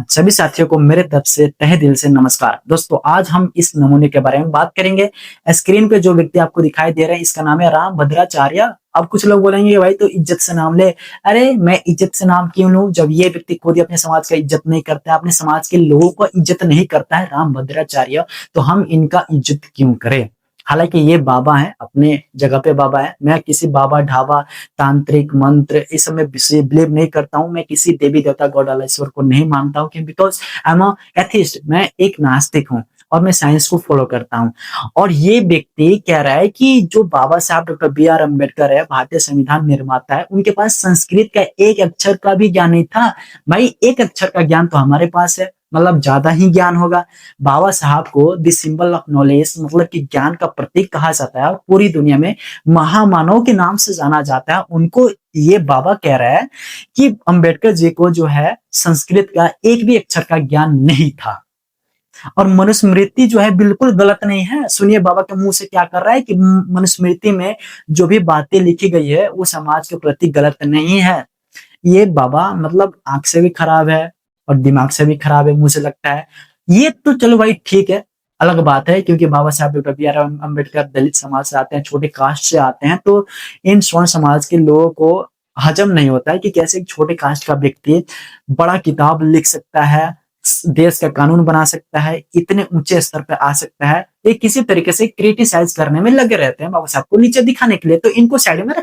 सभी साथियों को मेरे तरफ से तहे दिल से नमस्कार। दोस्तों आज हम इस नमूने के बारे में बात करेंगे। स्क्रीन पे जो व्यक्ति आपको दिखाई दे रहा है इसका नाम है रामभद्राचार्य। अब कुछ लोग बोलेंगे भाई तो इज्जत से नाम ले। अरे मैं इज्जत से नाम क्यों लूं जब ये व्यक्ति खुद ही अपने समाज का इज्जत नहीं करता है, अपने समाज के लोगों को इज्जत नहीं करता है रामभद्राचार्य, तो हम इनका इज्जत क्यों करें। हालांकि ये बाबा हैं, अपने जगह पे बाबा है। मैं किसी बाबा ढाबा तांत्रिक मंत्र इस सब में बिलीव नहीं करता हूँ। मैं किसी देवी देवता गॉड अल्लाह ईश्वर को नहीं मानता हूँ, बिकॉज आई एम एथिस्ट। मैं एक नास्तिक हूँ और मैं साइंस को फॉलो करता हूँ। और ये व्यक्ति कह रहा है कि जो बाबा साहब डॉक्टर बी आर अम्बेडकर है, भारतीय संविधान निर्माता है, उनके पास संस्कृत का एक अक्षर का भी ज्ञान नहीं था। भाई एक अक्षर का ज्ञान तो हमारे पास है, मतलब ज्यादा ही ज्ञान होगा। बाबा साहब को द सिंबल ऑफ नॉलेज मतलब कि ज्ञान का प्रतीक कहा जाता है और पूरी दुनिया में महामानव के नाम से जाना जाता है उनको। ये बाबा कह रहा है कि अंबेडकर जी को जो है संस्कृत का एक भी अक्षर का ज्ञान नहीं था। और मनुस्मृति जो है बिल्कुल गलत नहीं है। सुनिए बाबा के मुंह से क्या कर रहा है कि मनुस्मृति में जो भी बातें लिखी गई है वो समाज के प्रति गलत नहीं है। ये बाबा मतलब आंख से भी खराब है और दिमाग से भी खराब है, मुझे लगता है। ये तो चलो भाई ठीक है, अलग बात है, क्योंकि बाबा साहब डॉक्टर बी आर अम्बेडकर दलित समाज से आते हैं, छोटे कास्ट से आते हैं, तो इन स्वर्ण समाज के लोगों को हजम नहीं होता है कि कैसे एक छोटे कास्ट का व्यक्ति बड़ा किताब लिख सकता है, देश का कानून बना सकता है, इतने ऊंचे स्तर पे आ सकता है। ये किसी तरीके से क्रिटिसाइज करने में लगे रहते हैं बाबा साहब को नीचे दिखाने के लिए, तो इनको साइड में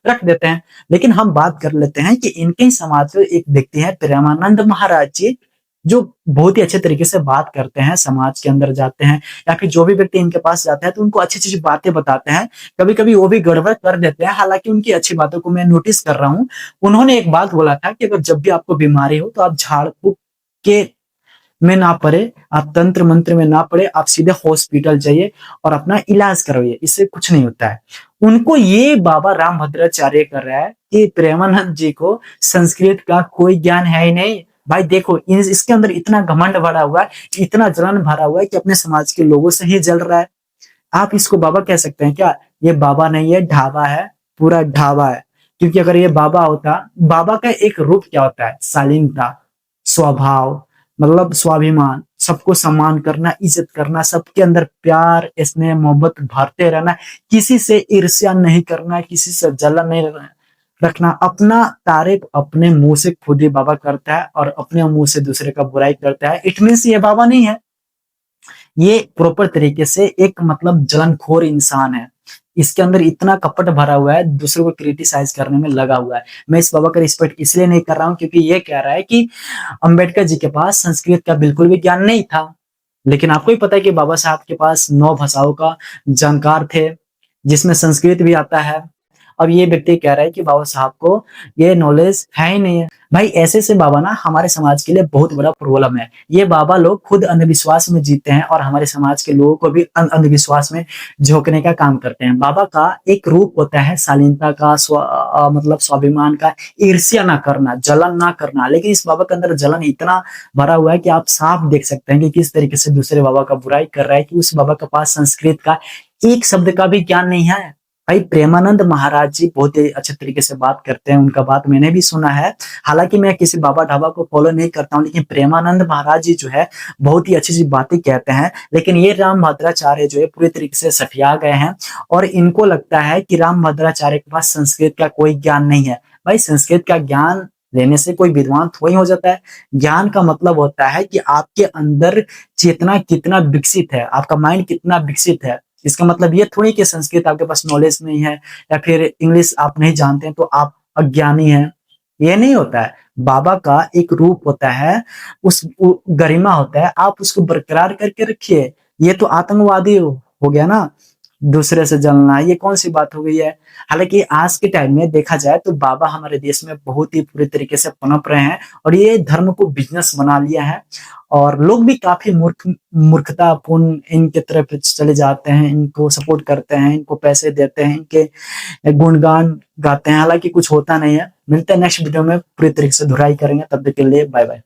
रख देते हैं। लेकिन हम बात कर लेते हैं कि इनके ही समाज से एक व्यक्ति है प्रेमानंद महाराज जी, जो बहुत ही अच्छे तरीके से बात करते हैं, समाज के अंदर जाते हैं या फिर जो भी व्यक्ति इनके पास जाता है तो उनको अच्छी अच्छी बातें बताते हैं। कभी कभी वो भी गड़बड़ कर देते हैं, हालांकि उनकी अच्छी बातों को मैं नोटिस कर रहा हूँ। उन्होंने एक बात बोला था कि अगर जब भी आपको बीमारी हो तो आप झाड़ फूक के में ना पड़े, आप तंत्र मंत्र में ना पड़े, आप सीधे हॉस्पिटल जाइए और अपना इलाज करवाइए, इससे कुछ नहीं होता है। उनको ये बाबा रामभद्राचार्य कर रहा है कि प्रेमानंद जी को संस्कृत का कोई ज्ञान है ही नहीं। भाई देखो इसके अंदर इतना घमंड भरा हुआ है, इतना जलन भरा हुआ है कि अपने समाज के लोगों से ही जल रहा है। आप इसको बाबा कह सकते हैं क्या? ये बाबा नहीं है, ढाबा है, पूरा ढाबा है। क्योंकि अगर ये बाबा होता, बाबा का एक रूप क्या होता है? शालीनता, स्वभाव, मतलब स्वाभिमान, सबको सम्मान करना, इज्जत करना, सबके अंदर प्यार स्नेह मोहब्बत भरते रहना, किसी से ईर्ष्या नहीं करना, किसी से जलन नहीं रखना। अपना तारीफ अपने मुंह से खुद ही बाबा करता है और अपने मुंह से दूसरे का बुराई करता है। इट मीन्स ये बाबा नहीं है, ये प्रॉपर तरीके से एक मतलब जलनखोर इंसान है। इसके अंदर इतना कपट भरा हुआ है, दूसरों को क्रिटिसाइज करने में लगा हुआ है। मैं इस बाबा का रिस्पेक्ट इसलिए नहीं कर रहा हूँ क्योंकि ये कह रहा है कि अंबेडकर जी के पास संस्कृत का बिल्कुल भी ज्ञान नहीं था। लेकिन आपको ही पता है कि बाबा साहब के पास 9 भाषाओं का जानकार थे, जिसमें संस्कृत भी आता है। अब ये व्यक्ति कह रहा है कि बाबा साहब को ये नॉलेज है ही नहीं है। भाई ऐसे से बाबा ना हमारे समाज के लिए बहुत बड़ा प्रॉब्लम है। ये बाबा लोग खुद अंधविश्वास में जीते हैं और हमारे समाज के लोगों को भी अंधविश्वास में झोंकने का काम करते हैं। बाबा का एक रूप होता है शालीनता का, मतलब स्वाभिमान का, ईर्ष्या ना करना, जलन ना करना। लेकिन इस बाबा के अंदर जलन इतना भरा हुआ है कि आप साफ देख सकते हैं कि किस तरीके से दूसरे बाबा का बुराई कर रहा है कि उस बाबा के पास संस्कृत का एक शब्द का भी ज्ञान नहीं है। भाई प्रेमानंद महाराज जी बहुत ही अच्छे तरीके से बात करते हैं, उनका बात मैंने भी सुना है। हालांकि मैं किसी बाबा ढाबा को फॉलो नहीं करता हूँ, लेकिन प्रेमानंद महाराज जी जो है बहुत ही अच्छी अच्छी बातें कहते हैं। लेकिन ये रामभद्राचार्य जो है पूरी तरीके से सठिया गए हैं और इनको लगता है कि रामभद्राचार्य के पास संस्कृत का कोई ज्ञान नहीं है। भाई संस्कृत का ज्ञान लेने से कोई विद्वान थोड़ी हो जाता है। ज्ञान का मतलब होता है कि आपके अंदर चेतना कितना विकसित है, आपका माइंड कितना विकसित है। इसका मतलब ये थोड़ी कि संस्कृत आपके पास नॉलेज नहीं है या फिर इंग्लिश आप नहीं जानते हैं तो आप अज्ञानी हैं, ये नहीं होता है। बाबा का एक रूप होता है, उस गरिमा होता है, आप उसको बरकरार करके रखिए। ये तो आतंकवादी हो गया ना, दूसरे से जलना, ये कौन सी बात हो गई है। हालांकि आज के टाइम में देखा जाए तो बाबा हमारे देश में बहुत ही पूरी तरीके से पनप रहे हैं और ये धर्म को बिजनेस बना लिया है और लोग भी काफी मूर्खतापूर्ण इनके तरफ चले जाते हैं, इनको सपोर्ट करते हैं, इनको पैसे देते हैं, इनके गुणगान गाते हैं। हालांकि कुछ होता नहीं है। मिलते हैं नेक्स्ट वीडियो में, पूरी तरीके से धुलाई करेंगे। तब तक के लिए बाय बाय।